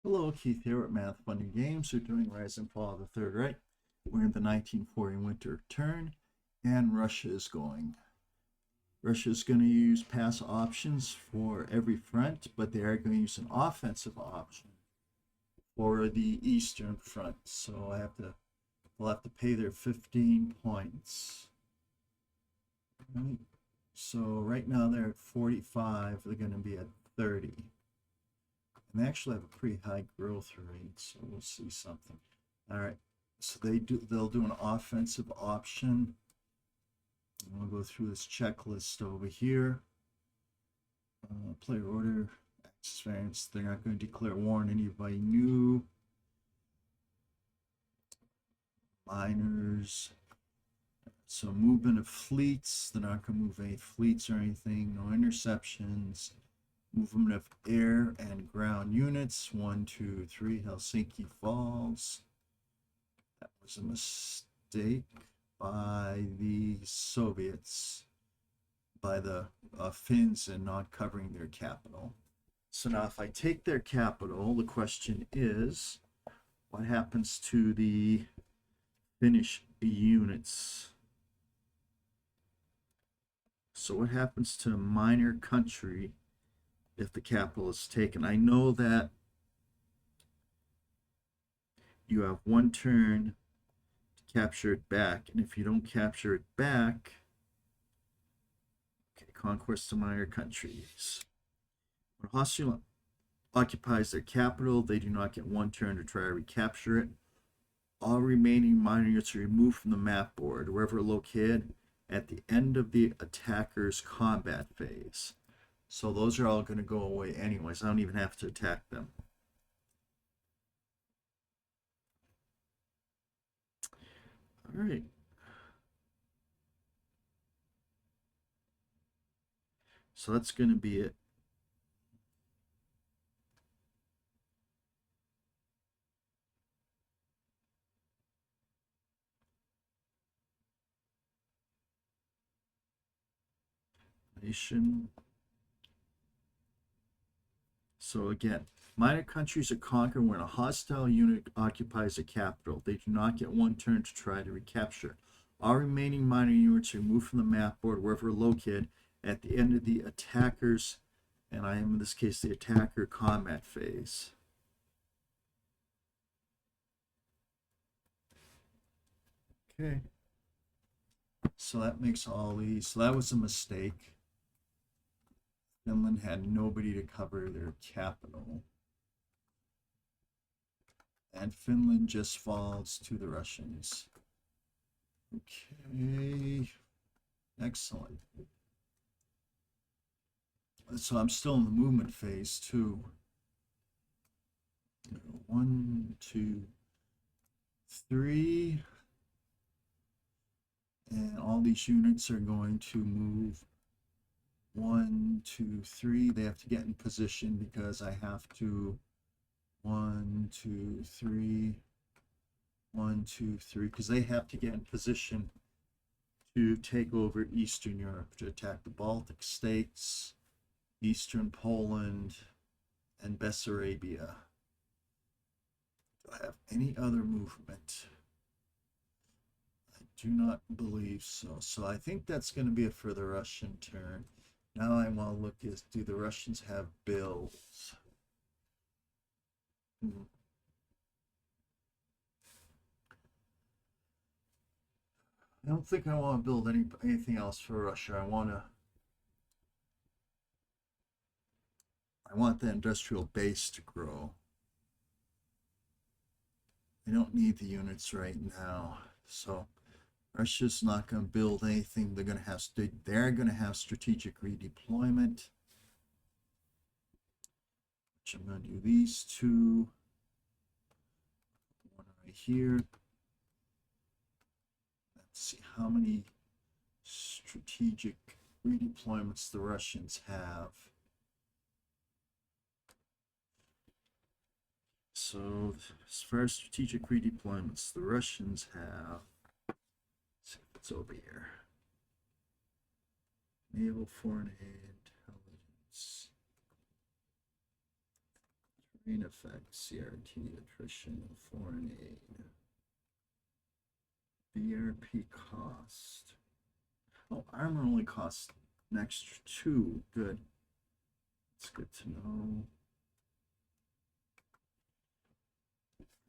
Hello, Keith here at Math Fun and Games. We're doing Rise and Fall of the Third Reich. We're in the 1940 winter turn, and Russia is going. Russia is going to use pass options for every front, but they are going to use an offensive option for the eastern front. So they'll have to pay their 15 points. Right? So right now they're at 45. They're going to be at 30. And they actually have a pretty high growth rate, so we'll see something. All right, so they'll do an offensive option. And we'll go through this checklist over here. Player order, access variance. They're not going to declare war on anybody new. Miners. So movement of fleets. They're not going to move any fleets or anything. No interceptions. Movement of air and ground units. 1, 2, 3. Helsinki Falls. That was a mistake by the Soviets, by the Finns, in not covering their capital. So now if I take their capital, the question is, what happens to the Finnish units? So what happens to a minor country if the capital is taken? I know that you have one turn to capture it back, and if you don't capture it back, okay, conquest to minor countries. When a hostile occupies their capital, they do not get one turn to try to recapture it. All remaining minor units are removed from the map board, wherever located, at the end of the attacker's combat phase. So those are all going to go away anyways. I don't even have to attack them. All right. So that's going to be it. Nation. So again, minor countries are conquered when a hostile unit occupies a capital. They do not get one turn to try to recapture. All remaining minor units are removed from the map board wherever located at the end of the attacker's, and I am in this case the attacker combat phase. Okay. So that makes all these. So that was a mistake. Finland had nobody to cover their capital. And Finland just falls to the Russians. Okay. Excellent. So I'm still in the movement phase too. 1, 2, 3. And all these units are going to move 1, 2, 3. They have to get in position because I have to 1, 2, 3, 1, 2, 3, because they have to get in position to take over Eastern Europe, to attack the Baltic states, Eastern Poland, and Bessarabia. Do I have any other movement? I do not believe so. So I think that's going to be it for the Russian turn. Now I want to look at, do the Russians have bills? I don't think I want to build anything else for Russia. I want the industrial base to grow. I don't need the units right now. So Russia's not going to build anything. They're going to have strategic redeployment. Which I'm going to do these two. One right here. Let's see how many strategic redeployments the Russians have. So as far as strategic redeployments, the Russians have, let's see if it's over here. Naval, foreign aid, intelligence, Main effect, CRT, attrition, foreign aid. BRP cost. Oh, armor only costs an extra 2. Good. It's good to know.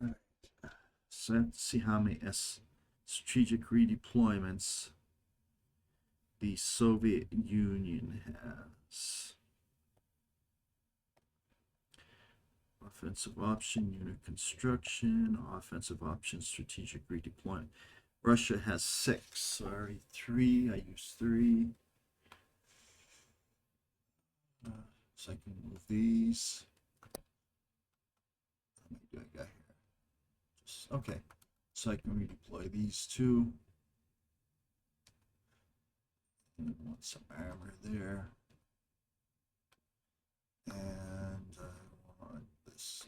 All right. So I have to see how many strategic redeployments the Soviet Union has. Offensive option, unit construction, offensive option, strategic redeployment. Russia has 6. Sorry, 3. I use 3. So I can move these. How many do I got here? Just, okay. So I can redeploy these 2. And I want some armor there. And I want this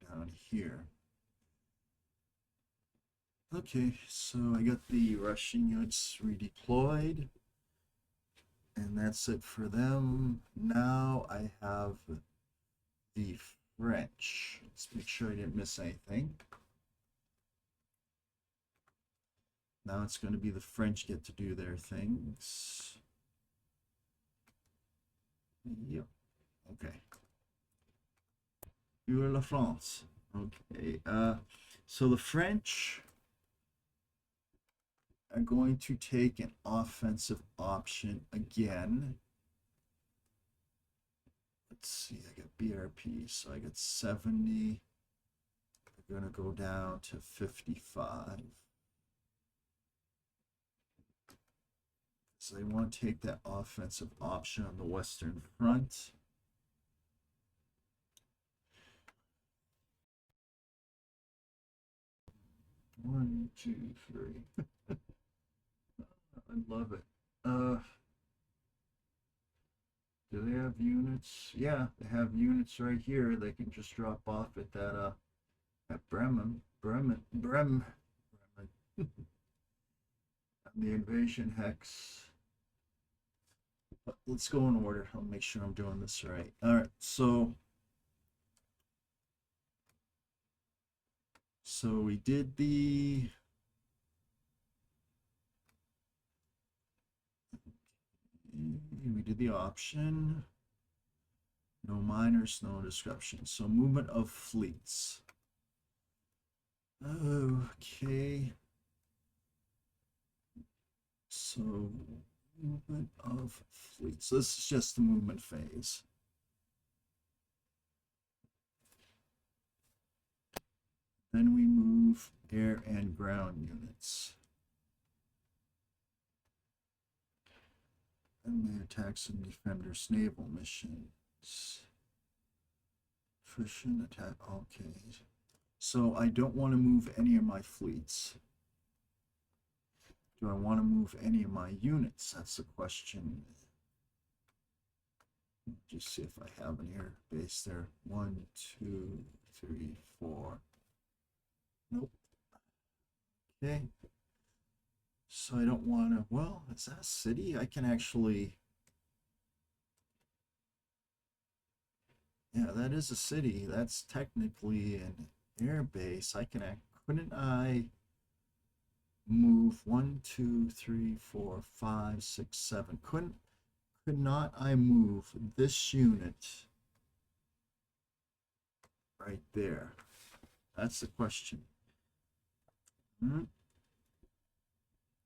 down here. Okay, so I got the Russian units redeployed. And that's it for them. Now I have the French. Let's make sure I didn't miss anything. Now it's going to be the French get to do their things. Yep. Okay. Vive la France. Okay. So the French are going to take an offensive option again. Let's see, I got BRP, so I got 70. We're going to go down to 55. So they want to take that offensive option on the Western Front. One, two, three. I love it. Do they have units? Yeah, they have units right here. They can just drop off at that at Bremen. And the invasion hex. But let's go in order. I'll make sure I'm doing this right. All right, so we did the option. No minors, no disruption. So movement of fleets. Okay. So movement of fleets. So this is just the movement phase. Then we move air and ground units. And the attacks and defenders naval missions. Attrition attack. Okay. So I don't want to move any of my fleets. Do I want to move any of my units? That's the question. Just see if I have an air base there. 1, 2, 3, 4. Nope. Okay. So I don't want to, well, is that a city? I can actually, yeah, that is a city. That's technically an air base. Couldn't I move 1, 2, 3, 4, 5, 6, 7? Could not I move this unit right there? That's the question.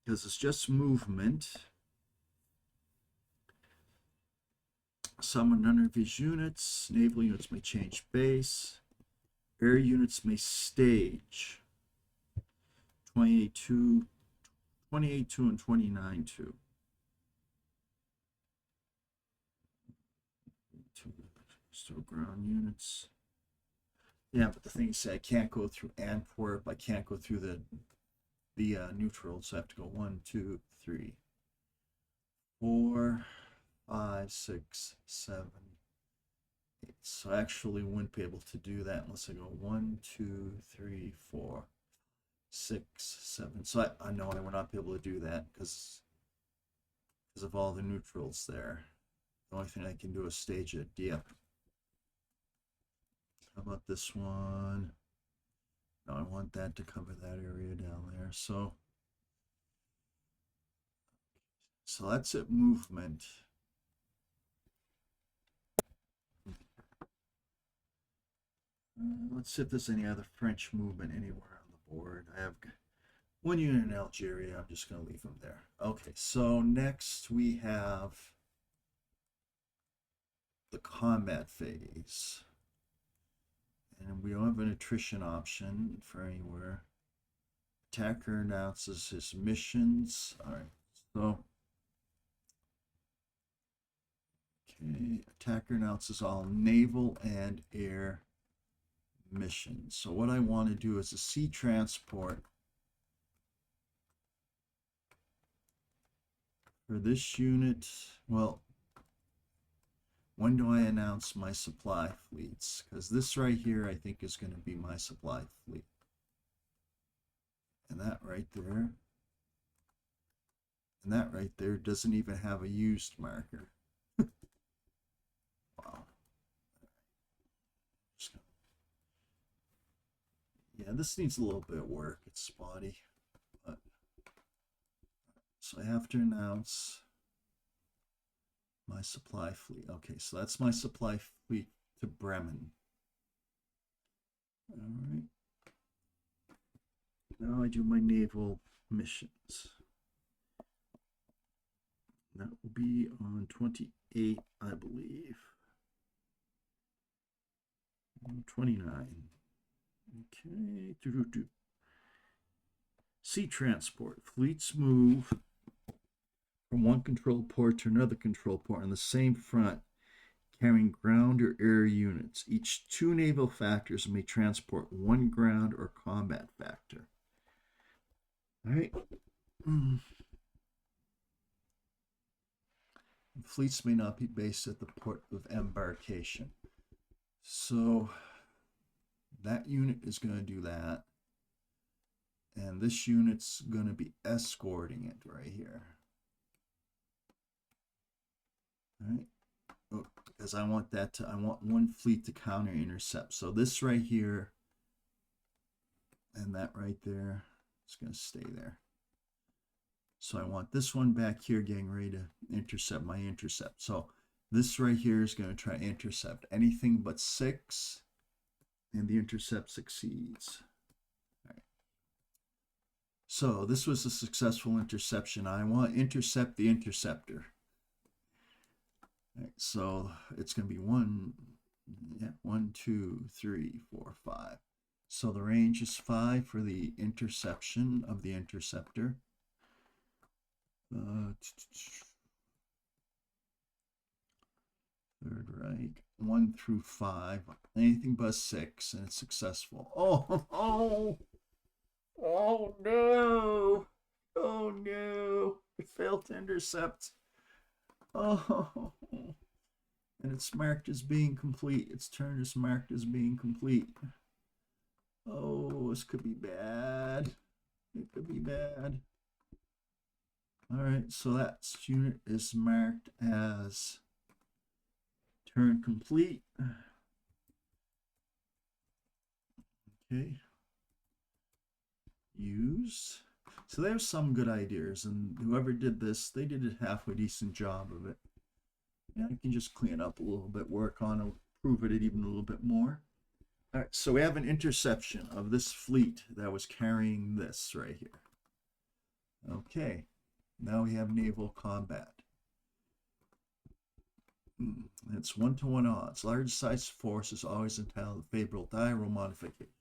Because it's just movement. Summon none of these units. Naval units may change base. Air units may stage. 28-2 and 29-2. So ground units. Yeah, but the thing is, I can't go through Antwerp. I can't go through the neutrals. So I have to go 1, 2, 3, 4, 5, 6, 7, 8. So I actually wouldn't be able to do that unless I go 1, 2, 3, 4, 6, 7. So I know I would not be able to do that because of all the neutrals there. The only thing I can do is stage a dip. about this one? No, I want that to cover that area down there. So that's it, movement. Let's see if there's any other French movement anywhere on the board. I have one unit in Algeria. I'm just going to leave them there. Okay, so next we have the combat phase. And we don't have an attrition option for anywhere. Attacker announces his missions. All right, so okay, attacker announces all naval and air missions. So what I want to do is a sea transport for this unit. Well, when do I announce my supply fleets? Because this right here, I think, is going to be my supply fleet. And that right there. And that right there doesn't even have a used marker. Wow. Yeah, this needs a little bit of work. It's spotty. But so I have to announce my supply fleet. Okay, so that's my supply fleet to Bremen. All right. Now I do my naval missions. That will be on 28, I believe. 29. Okay. Sea transport. Fleets move from one control port to another control port on the same front, carrying ground or air units. Each two naval factors may transport one ground or combat factor. All right. Fleets may not be based at the port of embarkation. So that unit is going to do that. And this unit's going to be escorting it right here. All right. Oh, because I want one fleet to counter intercept. So this right here and that right there is going to stay there. So I want this one back here getting ready to intercept my intercept. So this right here is going to try to intercept anything but 6, and the intercept succeeds. All right. So this was a successful interception. I want to intercept the interceptor. All right, so it's going to be 1, 2, 3, 4, 5. So the range is 5 for the interception of the interceptor. Third Reich, 1 through 5, anything but 6, and it's successful. Oh no! Oh no! It failed to intercept. Oh, and it's marked as being complete. Its turn is marked as being complete. Oh, this could be bad. It could be bad. All right, so that unit is marked as turn complete. Okay. Use. So there's some good ideas, and whoever did this, they did a halfway decent job of it. Yeah, I can just clean it up a little bit, work on it, improve it even a little bit more. All right, so we have an interception of this fleet that was carrying this right here. Okay, now we have naval combat. It's 1-to-1 odds. Large size force is always entitled to favorable die roll modification.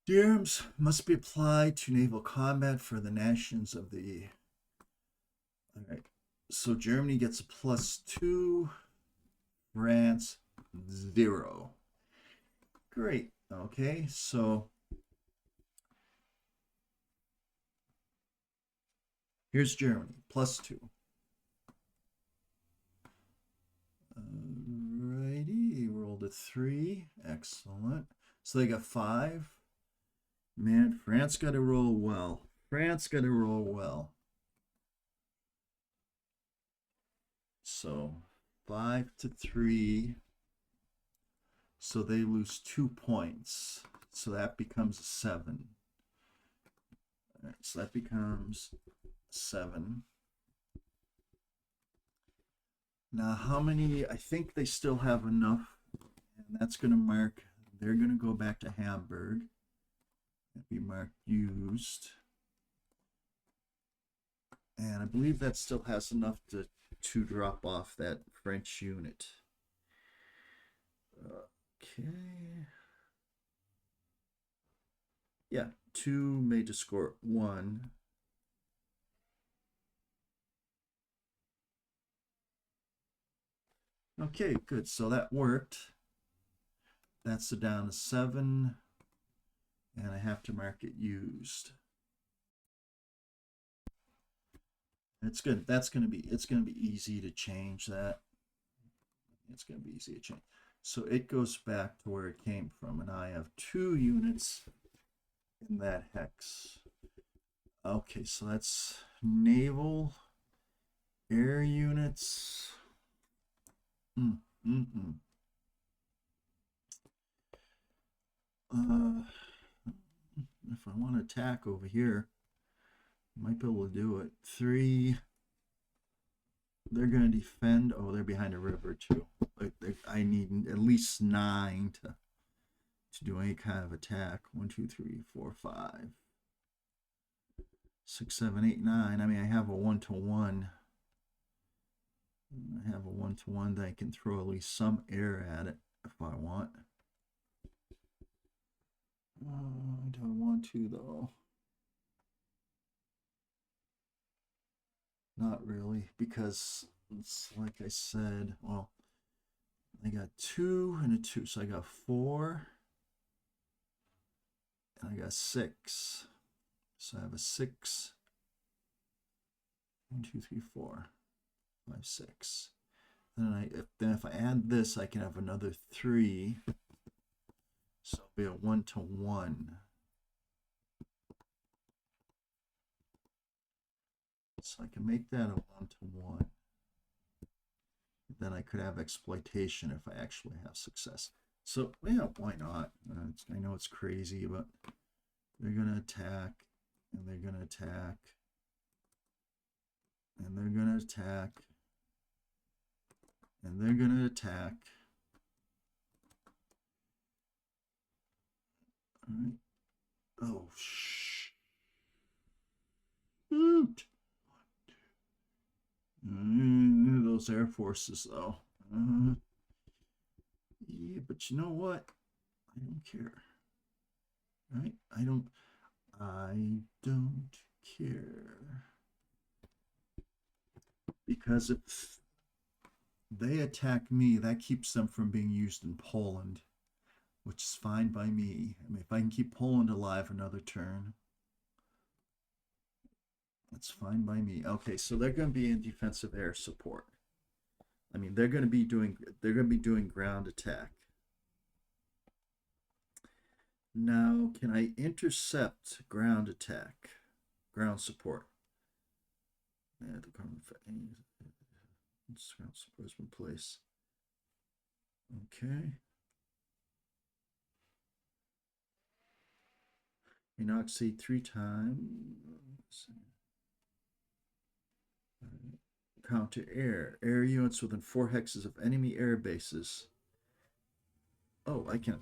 Theorems must be applied to naval combat for the nations of the... All right, so Germany gets a +2, France 0. Great. Okay, so here's Germany, +2. Alrighty, rolled a 3. Excellent. So they got 5. Man, France got to roll well. France got to roll well. So 5 to 3. So they lose 2 points. So that becomes a 7. All right, so that becomes 7. Now, how many? I think they still have enough, and that's going to mark. They're going to go back to Hamburg. That'd be marked used, and I believe that still has enough to drop off that French unit. Okay. Yeah, 2 made to score 1. Okay, good. So that worked. That's the down to 7, and I have to mark it used. It's good. It's gonna be easy to change that. It's gonna be easy to change. So it goes back to where it came from, and I have 2 units in that hex. Okay, so that's naval air units. If I want to attack over here, I might be able to do it. 3. They're going to defend. Oh, they're behind a river too. I need at least 9 to do any kind of attack. 1, 2, 3, 4, 5, 6, 7, 8, 9. I mean, I have a 1-to-1. I have a 1-to-1 that I can throw at least some air at it if I want. I don't want to though. Not really, because it's like I said, well, I got 2 and a 2, so I got 4, and I got 6. So I have a 6. 1, 2, 3, 4, 5, 6. Then if I add this, I can have another 3. So it'll be a 1-to-1. So I can make that a 1-to-1. Then I could have exploitation if I actually have success. So yeah, why not? I know it's crazy, but they're gonna attack, and they're gonna attack, and they're gonna attack, and they're gonna attack. All right. Oh shoot! Those air forces, though. Yeah, but you know what? I don't care. Right? I don't care. Because if they attack me, that keeps them from being used in Poland, which is fine by me. I mean, if I can keep Poland alive another turn, that's fine by me. Okay, so they're going to be in defensive air support. I mean, they're going to be doing ground attack. Now, can I intercept ground attack, ground support? Yeah, the ground support has been placed. Okay. Inoxide 3 times. Counter air. Air units within 4 hexes of enemy air bases. Oh, I can.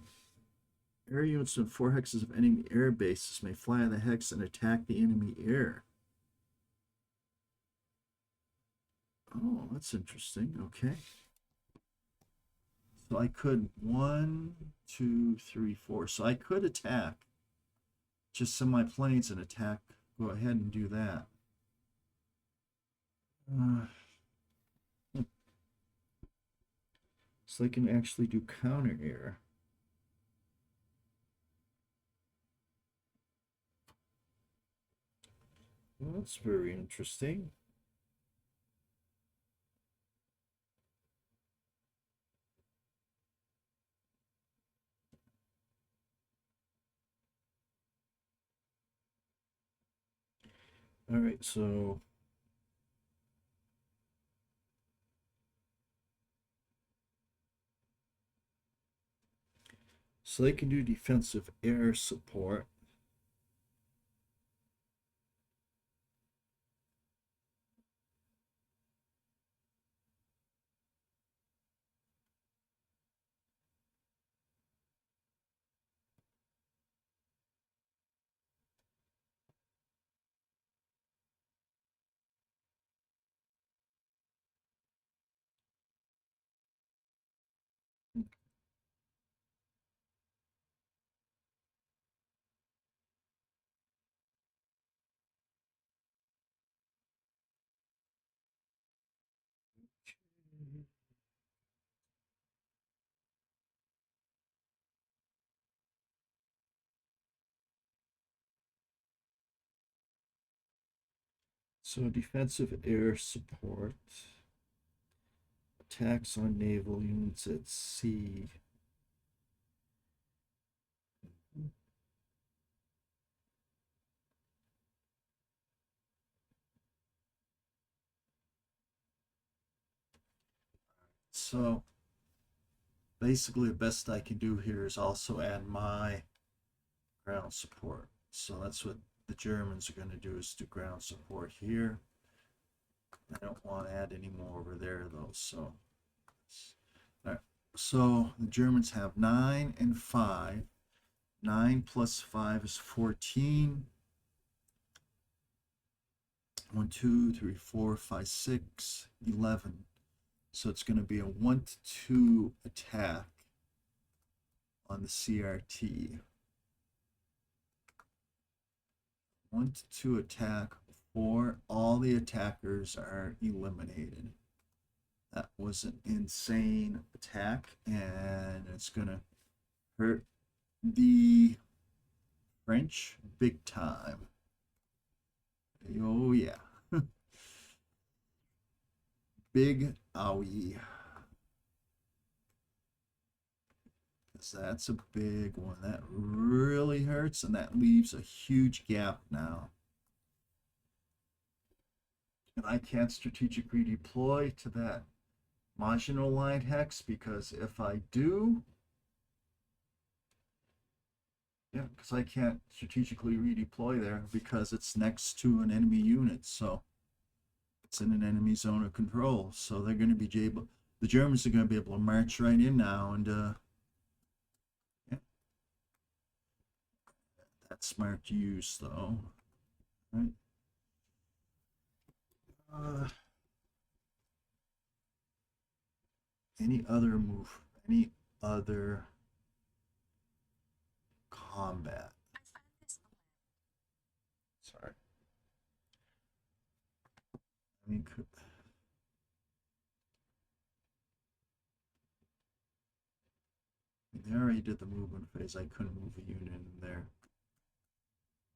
Air units within 4 hexes of enemy air bases may fly on the hex and attack the enemy air. Oh, that's interesting. Okay. So I could 1, 2, 3, 4. So I could attack. Just send my planes and attack. Go ahead and do that. So they can actually do counter air. Well, that's very interesting. All right, so So they can do defensive air support. So defensive air support, attacks on naval units at sea. So basically the best I can do here is also add my ground support. So that's what the Germans are going to do, is do ground support here. I don't want to add any more over there though. So, all right. So the Germans have 9 and 5. 9 plus 5 is 14. 1, 2, 3, 4, 5, 6, 11. So it's going to be a 1-2 attack on the CRT. 1-2 attack before all the attackers are eliminated. That was an insane attack, and it's going to hurt the French big time. Oh, yeah. Big owie. Because that's a big one. That really hurts, and that leaves a huge gap now. And I can't strategically deploy to that marginal line hex, because if I do, yeah, because I can't strategically redeploy there because it's next to an enemy unit. So it's in an enemy zone of control. So they're going to be able, the Germans are going to be able to march right in now, and yeah, that's smart use though. Right. Any other move? Any other combat? Sorry. I mean, they already did the movement phase. I couldn't move a unit in there.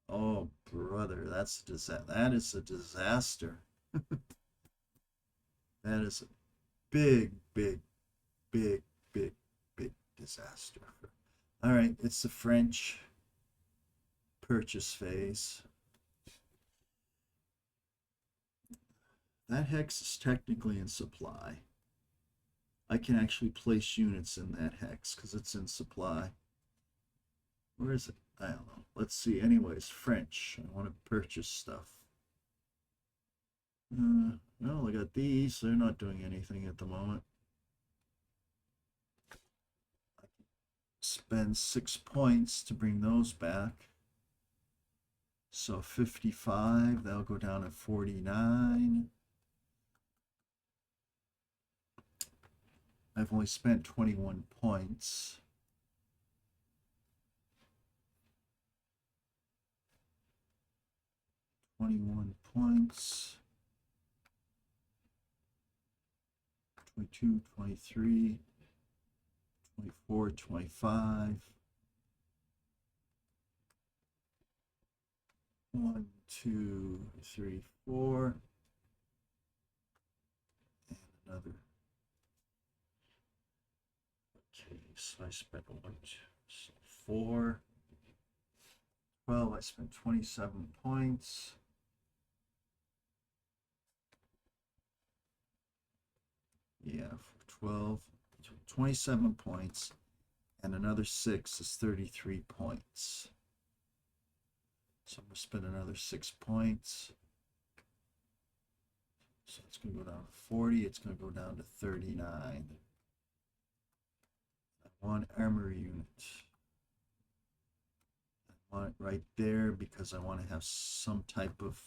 Oh, brother, that's a disaster. That is a disaster. That is a big, big, big, big, big disaster. All right, it's the French purchase phase. That hex is technically in supply. I can actually place units in that hex because it's in supply. Where is it? I don't know. Let's see. Anyways, French. I want to purchase stuff. Well, I got these. They're not doing anything at the moment. I can spend 6 points to bring those back. So 55. That'll go down to 49. I've only spent 21 points. $21 points. 22, 23, 24, 25. 1, 2, 3, 4. And another. Okay, so I spent 1, 2, so 4. 12, I spent 27 points. Yeah, for 12, 27 points. and another 6 is 33 points. So I'm going to spend another 6 points. So it's going to go down to 40. It's going to go down to 39. I want armor unit. I want it right there because I want to have some type of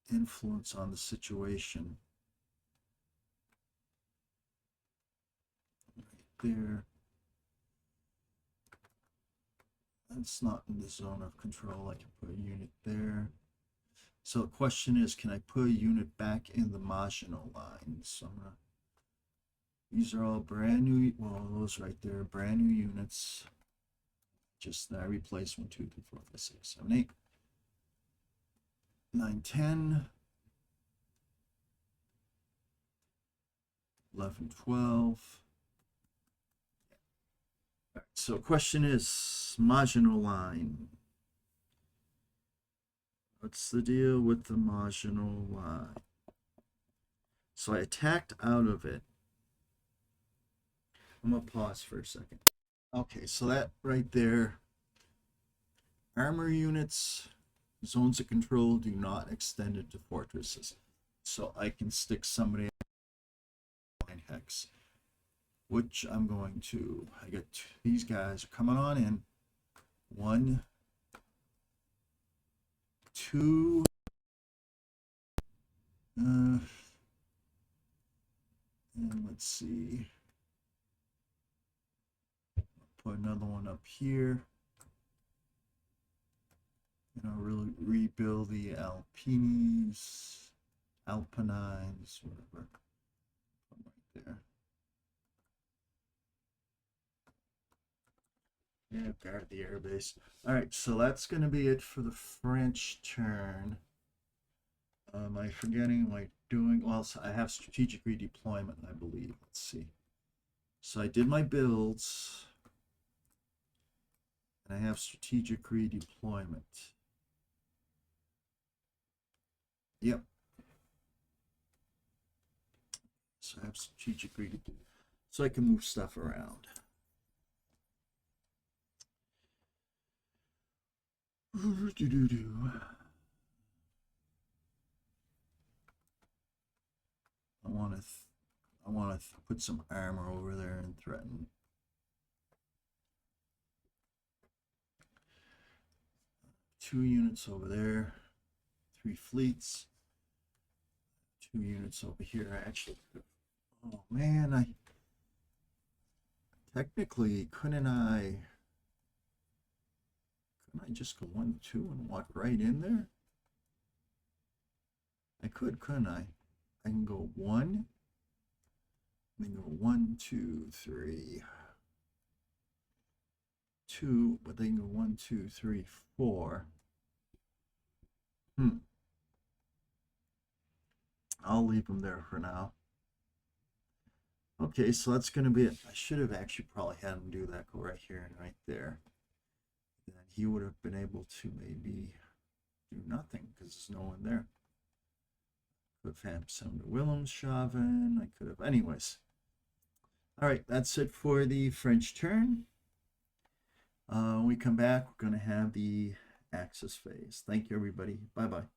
influence on the situation. Right there. That's not in the zone of control. I can put a unit there. So the question is, can I put a unit back in the marginal line? So I'm gonna, these are all brand new, well, those right there, brand new units. Just I replaced 1, 2, 3, 4, 5, 6, 7, 8, 9, 10, 11, 12. Right, so question is marginal line. What's the deal with the marginal line? So I attacked out of it. I'm gonna pause for a second. Okay, so that right there, armor units, zones of control do not extend into fortresses. So I can stick somebody in hex, which I'm going to, I get these guys are coming on in. 1, 2, and let's see, put another one up here, and I'll really rebuild the Alpines, Alpines, whatever, right there. Yeah, guard the airbase. All right, so that's going to be it for the French turn. Am I forgetting? Am I doing? Well, so I have strategic redeployment, I believe. Let's see. So I did my builds, and I have strategic redeployment. Yep. So I have strategic redeployment, so I can move stuff around. I want to put some armor over there and threaten. Two units over there, 3 fleets. 2 units over here. Actually, oh man, I technically couldn't I just go 1, 2 and walk right in there? I could, couldn't I? I can go 1, then go 1, 2, 3, 2, but they can go 1, 2, 3, 4. I'll leave them there for now. Okay, so that's going to be it. I should have actually probably had him do that, go right here and right there. Then he would have been able to maybe do nothing because there's no one there. Could have had some to Wilhelmshaven. I could have, anyways. All right, that's it for the French turn. When we come back, we're going to have the Axis phase. Thank you, everybody. Bye-bye.